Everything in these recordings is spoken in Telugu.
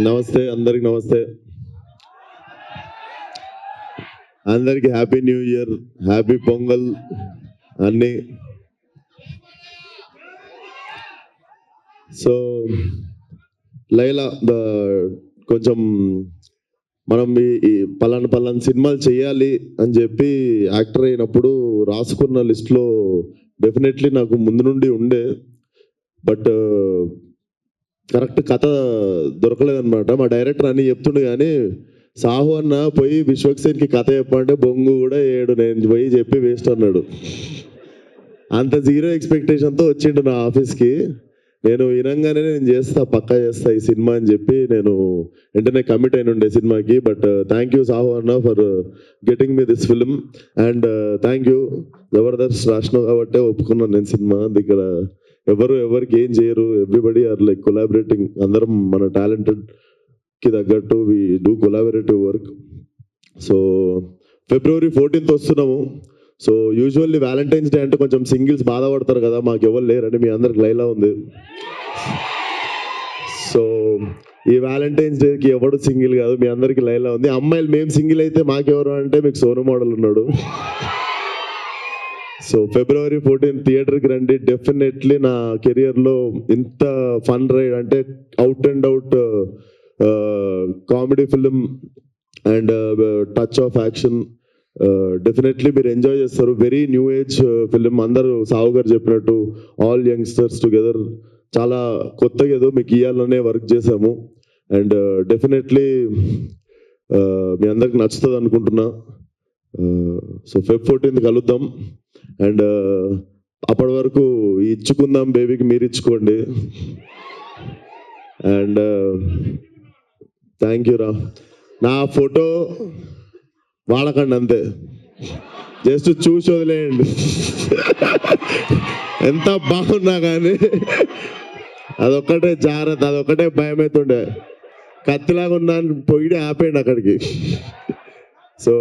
నమస్తే, అందరికి నమస్తే. అందరికి happy new year, happy pongal అన్ని. సో లైలా కొంచెం మనం ఈ పలానా సినిమాలు చేయాలి అని చెప్పి యాక్టర్ అయినప్పుడు రాసుకున్న లిస్ట్లో డెఫినెట్లీ నాకు ముందు నుండి ఉండే, బట్ కరెక్ట్ కథ దొరకలేదన్నమాట. మా డైరెక్టర్ అని చెప్తుండే కానీ సాహు అన్న పోయి విశ్వక్సేన్కి కథ చెప్పంటే బొంగు కూడా ఏడు, నేను పోయి చెప్పి వేస్ట్ అన్నాడు. అంత జీరో ఎక్స్పెక్టేషన్తో వచ్చిండు నా ఆఫీస్కి. నేను వినంగానే నేను చేస్తా, పక్కా చేస్తా ఈ సినిమా అని చెప్పి నేను వెంటనే కమిట్ అయిన ఉండే సినిమాకి. బట్ థ్యాంక్ యూ సాహు అన్న for getting me this film, and thank you జబర్దస్త్ రాసినావు కాబట్టే ఒప్పుకున్నాను నేను సినిమా. ఇక్కడ ఎవరికి ఏం చేయరు, ఎవ్రీబడి ఆర్ లైక్ కొలాబరేటింగ్. అందరం మన టాలెంటెడ్కి తగ్గట్టు we do collaborative work. So February 14th వస్తున్నాము. సో యూజువల్లీ వ్యాలంటైన్స్ డే అంటే కొంచెం సింగిల్స్ బాధపడతారు కదా, మాకు ఎవరు లేరని మీ అందరికి లైలా ఉంది. సో ఈ వ్యాలంటైన్స్ డేకి ఎవడు సింగిల్ కాదు, మీ అందరికి లైలా ఉంది. అమ్మాయిలు మేము సింగిల్ అయితే మాకెవరు అంటే మీకు సోను మోడల్ ఉన్నాడు. సో February 14th థియేటర్కి రండి. డెఫినెట్లీ నా కెరియర్లో ఇంత ఫన్ రైడ్ అంటే out and out comedy film and touch of action definitely మీరు ఎంజాయ్ చేస్తారు. Very new age film. అందరూ సావు గారు చెప్పినట్టు ఆల్ యంగ్స్టర్స్ టుగెదర్ చాలా కొత్తగా ఏదో మీకు ఇవ్వాలనే వర్క్ చేసాము. అండ్ డెఫినెట్లీ మీ అందరికి నచ్చుతుంది అనుకుంటున్నా. సో Feb 14th కలుద్దాం. అండ్ అప్పటి వరకు ఇచ్చుకుందాం బేబీకి మీరు ఇచ్చుకోండి. అండ్ థ్యాంక్ యూ రా. నా ఫోటో వాడకండి అంతే, జస్ట్ చూసి వదిలేయండి. ఎంత బాగున్నా కానీ అదొక్కటే జాగ్రత్త, అదొక్కటే భయం అవుతుండే. కత్తిలాగా ఉన్నాను పొయ్యి ఆపేయండి అక్కడికి. సో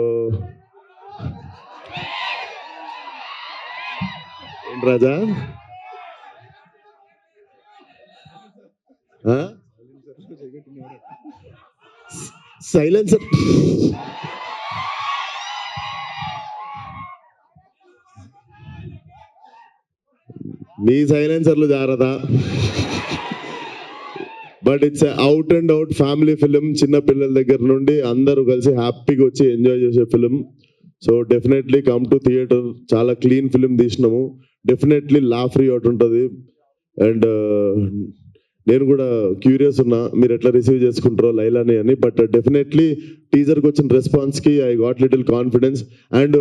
ఏంటి రాజా, సైలెన్సర్ మీ సైలెన్సర్లు జాగ్రత్త. But it's out and out family film. చిన్న పిల్లల దగ్గర నుండి అందరూ కలిసి హ్యాపీగా వచ్చి ఎంజాయ్ చేసే film. So definitely come to theatre. చాలా క్లీన్ ఫిలిం తీసినాము. డెఫినెట్లీ లా ఫ్రీ అవుట్ ఉంటుంది. అండ్ నేను కూడా క్యూరియస్ ఉన్నా మీరు ఎట్లా రిసీవ్ చేసుకుంటారో లైలాని అని. బట్ డెఫినెట్లీ టీజర్కి వచ్చిన రెస్పాన్స్కి I got little confidence. And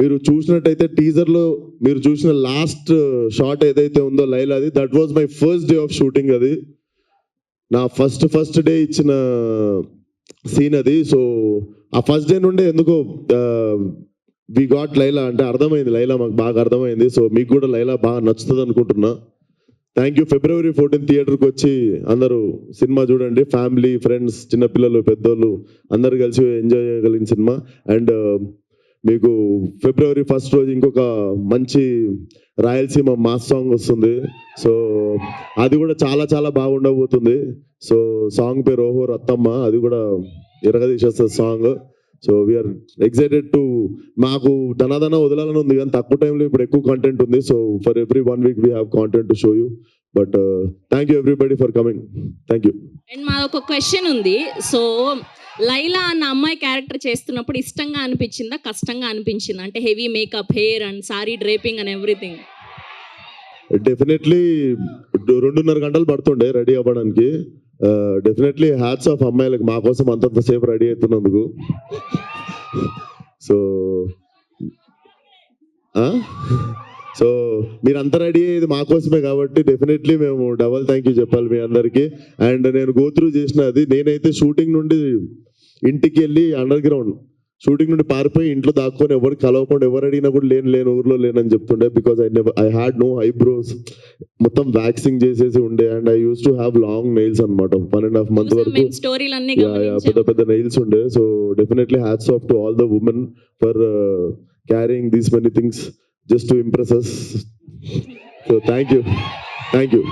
మీరు చూసినట్టయితే టీజర్లో మీరు చూసిన లాస్ట్ షాట్ ఏదైతే ఉందో లైలాది, that was my first day of shooting. అది నా ఫస్ట్ డే ఇచ్చిన సీన్ అది. సో ఆ ఫస్ట్ డే నుండే ఎందుకో వి గాట్ లైలా అంటే అర్థమైంది, లైలా మాకు బాగా అర్థమైంది. సో మీకు కూడా లైలా బాగా నచ్చుతుంది అనుకుంటున్నా. Thank you. February 14th థియేటర్కి వచ్చి అందరూ సినిమా చూడండి. ఫ్యామిలీ, ఫ్రెండ్స్, చిన్నపిల్లలు, పెద్దోళ్ళు అందరు కలిసి ఎంజాయ్ చేయగలిగిన సినిమా. అండ్ మీకు February 1st రోజు ఇంకొక మంచి రాయలసీమ మాస్ సాంగ్ వస్తుంది. సో అది కూడా చాలా చాలా బాగుండబోతుంది. సో సాంగ్ పేరు ఓహో రత్తమ్మ, అది కూడా ఎరగదీసేస్తుంది song. So we are excited to, మాకు ధనాధన వదలాలని ఉంది కానీ తక్కువ టైంలో ఇప్పుడు ఎక్కువ కంటెంట్ ఉంది. So for every 1 week we have content to show you. But thank you everybody for coming. Thank you. And మాది ఒక క్వశ్చన్ ఉంది. సో లైలా అన్న అమ్మాయి క్యారెక్టర్ చేస్తున్నప్పుడు ఇష్టంగా అనిపించిందా, కష్టంగా అనిపించిందా? అంటే heavy makeup, hair and sorry draping and everything. Definitely 2.5 గంటలు పడుతుండే రెడీ అవ్వడానికి. డెఫినెట్లీ హ్యాట్స్ ఆఫ్ అమ్మాయిలకు మా కోసం అంతంతసేపు రెడీ అవుతున్నందుకు. సో సో మీరంతా రెడీ అయ్యేది మా కోసమే కాబట్టి డెఫినెట్లీ మేము డబల్ థ్యాంక్ యూ చెప్పాలి మీ అందరికీ. అండ్ నేను గో త్రూ చేసినది, నేనైతే షూటింగ్ నుండి ఇంటికి వెళ్ళి అండర్ గ్రౌండ్ షూటింగ్ నుండి పారిపోయి ఇంట్లో దాక్కొని ఎవరికి కలవకుండా, ఎవరు అడిగినా కూడా లేను ఊర్లో లేనని చెప్తుండే. Because I had no eyebrows, మొత్తం వ్యాక్సింగ్ చేసేసి ఉండే. And I use to have long nails అనమాట. 1.5 months వరకు పెద్ద నెయిల్స్ ఉండే. So definitely hats off to all the women for carrying these many things just to impress us. So thank you.